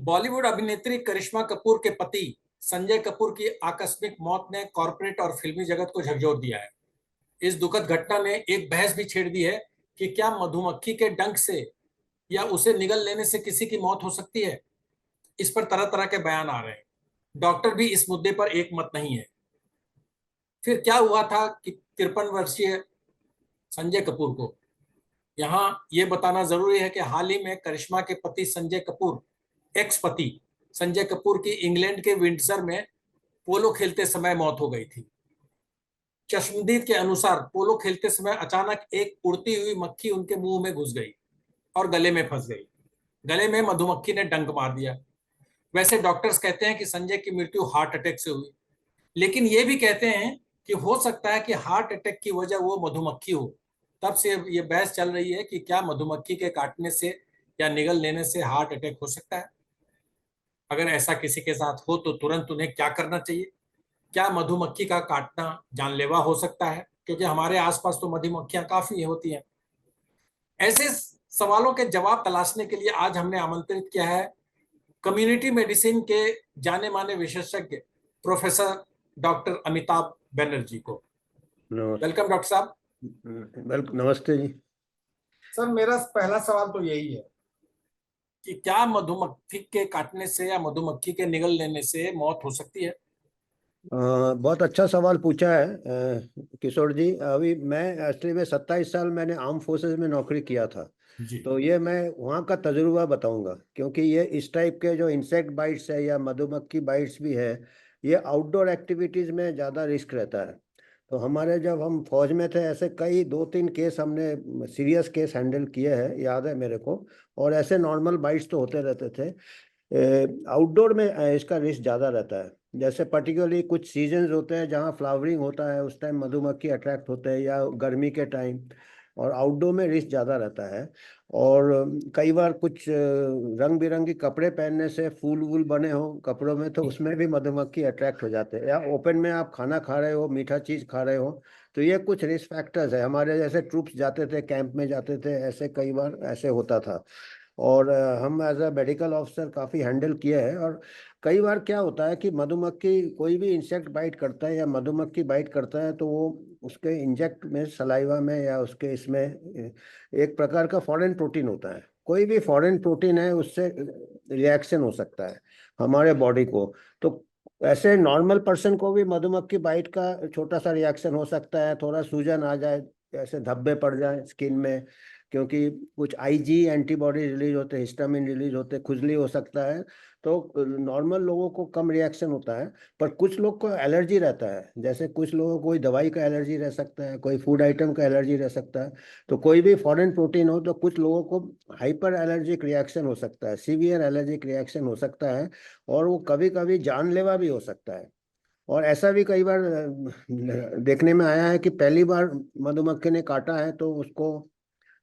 बॉलीवुड अभिनेत्री करिश्मा कपूर के पति संजय कपूर की आकस्मिक मौत ने कॉर्पोरेट और फिल्मी जगत को झकझोर दिया है। इस दुखद घटना ने एक बहस भी छेड़ दी है कि क्या मधुमक्खी के डंक से या उसे निगल लेने से किसी की मौत हो सकती है। इस पर तरह तरह के बयान आ रहे हैं। डॉक्टर भी इस मुद्दे पर एक मत नहीं है। फिर क्या हुआ था कि 53 वर्षीय संजय कपूर को, यहाँ ये बताना जरूरी है कि हाल ही में करिश्मा के पति संजय कपूर, एक्स पति संजय कपूर की इंग्लैंड के विंडसर में पोलो खेलते समय मौत हो गई थी। चश्मदीद के अनुसार पोलो खेलते समय अचानक एक उड़ती हुई मक्खी उनके मुंह में घुस गई और गले में फंस गई। गले में मधुमक्खी ने डंक मार दिया। वैसे डॉक्टर्स कहते हैं कि संजय की मृत्यु हार्ट अटैक से हुई, लेकिन ये भी कहते हैं कि हो सकता है कि हार्ट अटैक की वजह वो मधुमक्खी हो। तब से ये बहस चल रही है कि क्या मधुमक्खी के काटने से या निगल लेने से हार्ट अटैक हो सकता है। अगर ऐसा किसी के साथ हो तो तुरंत उन्हें क्या करना चाहिए। क्या मधुमक्खी का काटना जानलेवा हो सकता है, क्योंकि हमारे आसपास तो मधुमक्खियां काफी होती हैं। ऐसे सवालों के जवाब तलाशने के लिए आज हमने आमंत्रित किया है कम्युनिटी मेडिसिन के जाने माने विशेषज्ञ प्रोफेसर डॉक्टर अमिताभ बनर्जी को। वेलकम डॉक्टर साहब। वेलकम, नमस्ते जी। सर, मेरा पहला सवाल तो यही है कि क्या मधुमक्खी के काटने से या मधुमक्खी के निगल लेने से मौत हो सकती है। बहुत अच्छा सवाल पूछा है किशोर जी। अभी मैं एक्चुअली में 27 साल मैंने आर्म फोर्सेस में नौकरी किया था। जी। तो ये मैं वहाँ का तजुर्बा बताऊंगा, क्योंकि ये इस टाइप के जो इंसेक्ट बाइट्स है या मधुमक्खी बाइट्स भी है, ये आउटडोर एक्टिविटीज़ में ज़्यादा रिस्क रहता है। तो हमारे जब हम फौज में थे, ऐसे कई 2-3 केस हमने सीरियस केस हैंडल किए हैं, याद है मेरे को। और ऐसे नॉर्मल बाइट्स तो होते रहते थे। आउटडोर में इसका रिस्क ज़्यादा रहता है। जैसे पर्टिकुलरली कुछ सीजन्स होते हैं जहाँ फ्लावरिंग होता है, उस टाइम मधुमक्खी अट्रैक्ट होते हैं, या गर्मी के टाइम। और आउटडोर में रिस्क ज़्यादा रहता है। और कई बार कुछ रंग बिरंगी कपड़े पहनने से फूल वूल बने हो कपड़ों में, तो उसमें भी मधुमक्खी अट्रैक्ट हो जाते हैं। या ओपन में आप खाना खा रहे हो, मीठा चीज़ खा रहे हो, तो ये कुछ रिस्क फैक्टर्स है। हमारे जैसे ट्रूप्स जाते थे, कैंप में जाते थे, ऐसे कई बार ऐसे होता था। और हम एज अ मेडिकल ऑफिसर काफ़ी हैंडल किए हैं। और कई बार क्या होता है कि मधुमक्खी कोई भी इंसेक्ट बाइट करता है या मधुमक्खी बाइट करता है, तो वो उसके इंजेक्ट में, सलाइवा में या उसके इसमें एक प्रकार का फॉरेन प्रोटीन होता है। कोई भी फॉरेन प्रोटीन है, उससे रिएक्शन हो सकता है हमारे बॉडी को। तो ऐसे नॉर्मल पर्सन को भी मधुमक्खी बाइट का छोटा सा रिएक्शन हो सकता है, थोड़ा सूजन आ जाए, ऐसे धब्बे पड़ जाए स्किन में, क्योंकि कुछ आईजी एंटीबॉडी रिलीज होते हैं, हिस्टामिन रिलीज होते हैं, खुजली हो सकता है। तो नॉर्मल लोगों को कम रिएक्शन होता है। पर कुछ लोग को एलर्जी रहता है, जैसे कुछ लोगों को कोई दवाई का एलर्जी रह सकता है, कोई फूड आइटम का एलर्जी रह सकता है। तो कोई भी फॉरेन प्रोटीन हो तो कुछ लोगों को हाइपर एलर्जिक रिएक्शन हो सकता है, सीवियर एलर्जिक रिएक्शन हो सकता है। और वो कभी कभी जानलेवा भी हो सकता है। और ऐसा भी कई बार देखने में आया है कि पहली बार मधुमक्खी ने काटा है तो उसको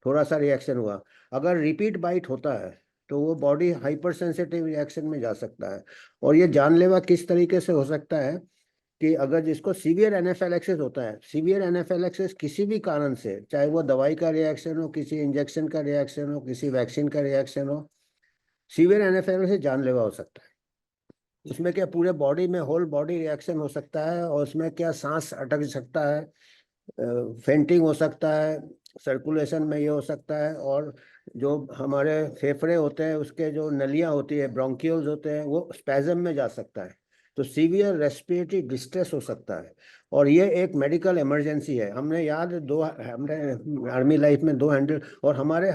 थोड़ा सा रिएक्शन हुआ। अगर रिपीट बाइट होता है तो वो बॉडी हाइपर सेंसिटिव रिएक्शन में जा सकता है। और ये जानलेवा किस तरीके से हो सकता है कि अगर जिसको सीवियर एनाफिलैक्सिस होता है, सीवियर एनाफिलैक्सिस किसी भी कारण से, चाहे वो दवाई का रिएक्शन हो, किसी इंजेक्शन का रिएक्शन हो, किसी वैक्सीन का रिएक्शन हो, सीवियर एनाफिलैक्सिस जानलेवा हो सकता है। उसमें क्या पूरे बॉडी में होल बॉडी रिएक्शन हो सकता है, और उसमें क्या सांस अटक सकता है, फेंटिंग हो सकता है, सर्कुलेशन में ये हो सकता है। और जो हमारे फेफड़े होते हैं, उसके जो नलियाँ होती है, ब्रोंकियोल्स होते हैं, वो स्पैज़म में जा सकता है। तो सीवियर रेस्पिरेटरी डिस्ट्रेस हो सकता है। और ये एक मेडिकल इमरजेंसी है। हमने हमने आर्मी लाइफ में दो हैंडल। और हमारे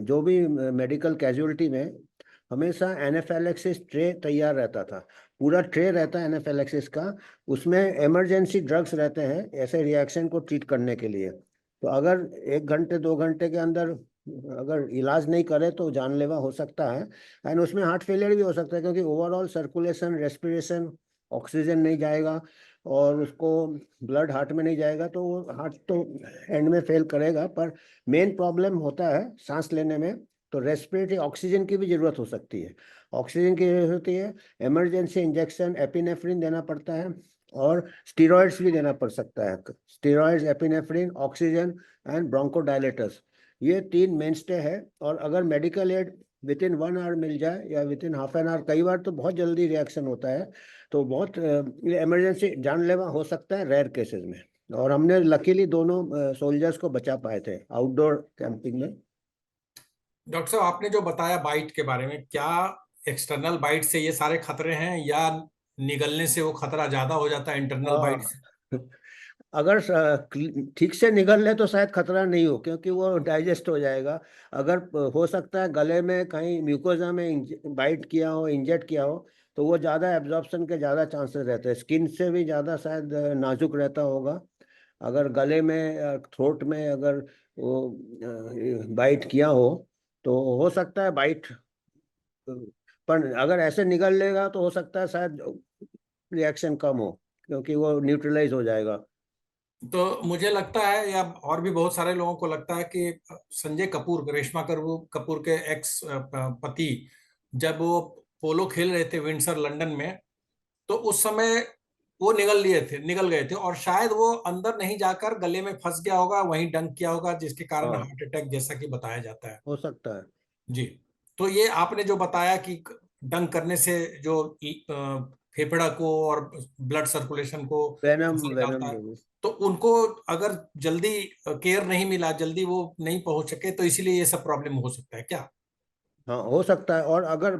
जो भी मेडिकल कैजुअलिटी में हमेशा एनाफिलैक्सिस ट्रे तैयार रहता था। पूरा ट्रे रहता है एनाफिलैक्सिस का। उसमें इमरजेंसी ड्रग्स रहते हैं ऐसे रिएक्शन को ट्रीट करने के लिए। तो अगर 1 घंटे 2 घंटे के अंदर अगर इलाज नहीं करे तो जानलेवा हो सकता है। एंड उसमें हार्ट फेलियर भी हो सकता है, क्योंकि ओवरऑल सर्कुलेशन, रेस्पिरेशन, ऑक्सीजन नहीं जाएगा और उसको ब्लड हार्ट में नहीं जाएगा, तो वो हार्ट तो एंड में फेल करेगा। पर मेन प्रॉब्लम होता है सांस लेने में। तो रेस्पिरेटरी ऑक्सीजन की भी ज़रूरत हो सकती है। ऑक्सीजन की ज़रूरत होती है, इमरजेंसी इंजेक्शन एपिनेफ्रिन देना पड़ता है, और स्टीरॉयड्स भी देना पड़ सकता है। Steroids, epinephrine, oxygen and bronchodilators, ये 3 मेनस्टे है। और अगर medical aid within 1 hour मिल जाए या within half an hour, कई बार तो बहुत जल्दी रिएक्शन होता है, तो बहुत ये इमरजेंसी जानलेवा हो सकता है रेयर केसेस में। और हमने लकीली दोनों सोल्जर्स को बचा पाए थे आउटडोर कैंपिंग में। डॉक्टर साहब, आपने जो बताया बाइट के बारे में, क्या एक्सटर्नल बाइट से ये सारे खतरे हैं, या निगलने से वो खतरा ज्यादा हो जाता है इंटरनल बाइट हाँ। से? अगर ठीक से निगल ले तो शायद खतरा नहीं हो, क्योंकि वो डाइजेस्ट हो जाएगा। अगर हो सकता है गले में कहीं म्यूकोजा में बाइट किया हो, इंजेक्ट किया हो, तो वो ज़्यादा एब्जॉर्प्शन के ज़्यादा चांसेस रहते हैं, स्किन से भी ज़्यादा शायद नाजुक रहता होगा। अगर गले में, थ्रोट में अगर वो बाइट किया हो, तो हो सकता है बाइट, पर अगर ऐसे निगल लेगा तो हो सकता है शायद रिएक्शन कम हो, क्योंकि वो न्यूट्रलाइज हो जाएगा। तो मुझे लगता है, या और भी बहुत सारे लोगों को लगता है कि संजय कपूर, रेशमा कपूर के एक्स पति, जब वो पोलो खेल रहे थे विंडसर लंदन में, तो उस समय वो निगल गए थे, और शायद वो अंदर नहीं जाकर गले में फंस गया होगा, वहीं डंक किया होगा, जिसके कारण हाँ, हार्ट अटैक जैसा कि बताया जाता है। हो सकता है। जी। तो ये आपने जो बताया कि डंक करने से जो फेफड़ा को और ब्लड सर्कुलेशन को वेनम असर डालता वेनम है, लेवल। तो उनको अगर जल्दी केयर नहीं मिला, जल्दी वो नहीं पहुंच सके, तो इसीलिए ये सब प्रॉब्लम हो सकता है क्या? हाँ, हो सकता है। और अगर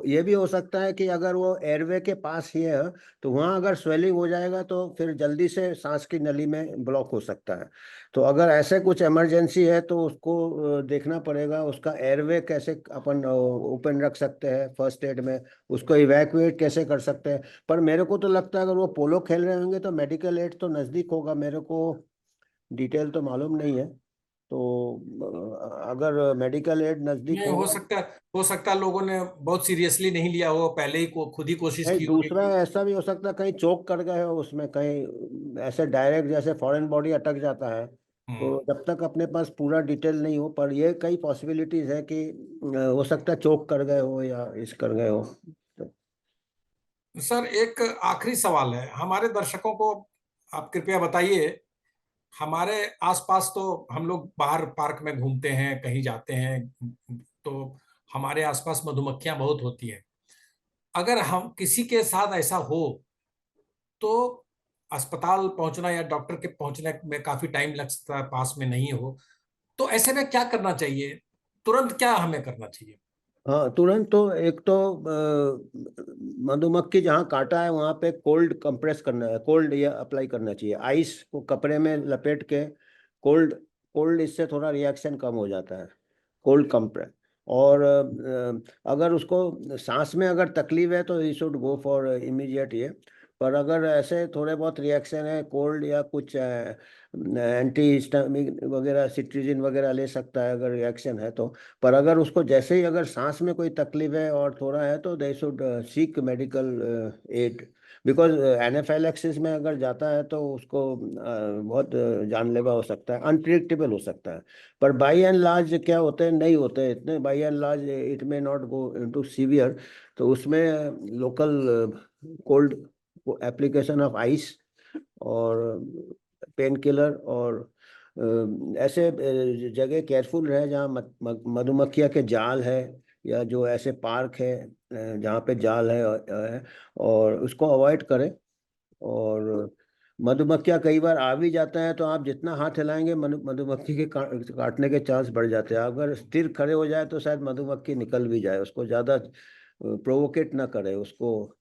ये भी हो सकता है कि अगर वो एयरवे के पास ही है, तो वहाँ अगर स्वेलिंग हो जाएगा तो फिर जल्दी से सांस की नली में ब्लॉक हो सकता है। तो अगर ऐसे कुछ इमरजेंसी है तो उसको देखना पड़ेगा, उसका एयरवे कैसे अपन ओपन रख सकते हैं फर्स्ट एड में, उसको इवैक्यूएट कैसे कर सकते हैं। पर मेरे को तो लगता है अगर वो पोलो खेल रहे होंगे तो मेडिकल एड तो नज़दीक होगा, मेरे को डिटेल तो मालूम नहीं है। तो अगर मेडिकल एड नज़दीक नहीं, होगा। हो सकता है लोगों ने बहुत सीरियसली नहीं लिया हो, पहले ही खुद ही कोशिश नहीं, की होगी दूसरा कि। ऐसा भी हो सकता है कहीं चोक कर गए हो उसमें, कहीं ऐसे डायरेक्ट जैसे फॉरेन बॉडी अटक जाता है। तो हम्म। जब तक अपने पास पूरा डिटेल नहीं हो, पर ये कई पॉसिबिलिटीज है कि हो सकता है चोक कर गए हो या इस कर गए हो। तो सर, एक आखिरी सवाल है हमारे दर्शकों को, आप कृपया बताइए। हमारे आसपास तो हम लोग बाहर पार्क में घूमते हैं, कहीं जाते हैं, तो हमारे आसपास मधुमक्खियां बहुत होती हैं। अगर हम किसी के साथ ऐसा हो, तो अस्पताल पहुंचना या डॉक्टर के पहुंचने में काफी टाइम लग सकता है, पास में नहीं हो, तो ऐसे में क्या करना चाहिए? तुरंत क्या हमें करना चाहिए? हाँ, तुरंत तो एक तो मधुमक्खी जहाँ काटा है वहाँ पे कोल्ड कंप्रेस करना है, कोल्ड या अप्लाई करना चाहिए, आइस को कपड़े में लपेट के। कोल्ड कोल्ड इससे थोड़ा रिएक्शन कम हो जाता है, कोल्ड कंप्रेस। और अगर उसको सांस में अगर तकलीफ है तो he should go for immediate ये। पर अगर ऐसे थोड़े बहुत रिएक्शन है, कोल्ड या कुछ एंटी हिस्टामिक वगैरह, सिट्रीजिन वगैरह ले सकता है अगर रिएक्शन है तो। पर अगर उसको जैसे ही अगर सांस में कोई तकलीफ है और थोड़ा है तो they should seek medical aid. Because anaphylaxis में अगर जाता है तो उसको बहुत जानलेवा हो सकता है, अनप्रिडिक्टेबल हो सकता है। पर बाई एंड लार्ज क्या होते हैं, नहीं होते हैं इतने, by and large it may not go into severe. तो उसमें local cold application of ice और पेन किलर, और ऐसे जगह केयरफुल रहे जहाँ मधुमक्खियाँ के जाल है, या जो ऐसे पार्क है जहाँ पे जाल है, और उसको अवॉइड करें। और मधुमक्खियाँ कई बार आ भी जाता है तो आप जितना हाथ हिलाएंगे मधुमक्खी के काटने के चांस बढ़ जाते हैं। अगर स्थिर खड़े हो जाए तो शायद मधुमक्खी निकल भी जाए, उसको ज़्यादा प्रोवोकेट ना करे उसको।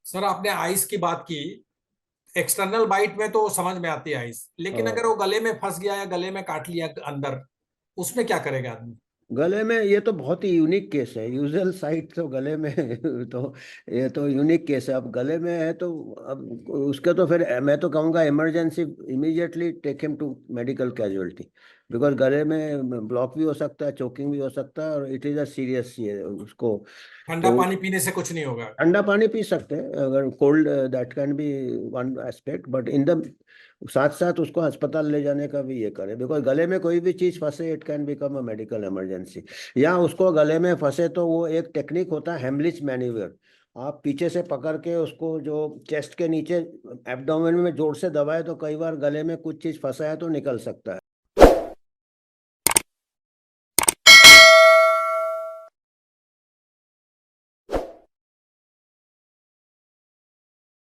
सर, आपने आइस की बात की। एक्सटर्नल बाइट में तो समझ में आती है आइस, लेकिन अगर हाँ, वो गले में फंस गया या गले में काट लिया अंदर, उसमें क्या करेगा आदमी? गले में ये तो बहुत ही यूनिक केस है, यूजुअल साइट तो गले में तो ये तो यूनिक केस है। अब गले में है तो अब उसके तो फिर मैं तो कहूँगा emergency, immediately take him to medical casualty. Because गले में ब्लॉक भी हो सकता है, चोकिंग भी हो सकता है, और इट इज़ अ सीरियस ये उसको। ठंडा तो पानी पीने से कुछ नहीं होगा? ठंडा पानी पी सकते हैं अगर cold, that can be one aspect, but in the साथ साथ उसको अस्पताल ले जाने का भी ये करें, बिकॉज गले में कोई भी चीज़ फंसे it can become a medical emergency. या उसको गले में फंसे तो वो एक टेक्निक होता है हेमलिच मैन्यूवर। आप पीछे से पकड़ के उसको जो चेस्ट के नीचे एब्डोमेन में जोर से दबाए तो कई बार गले में कुछ चीज़ फंसा है तो निकल सकता है।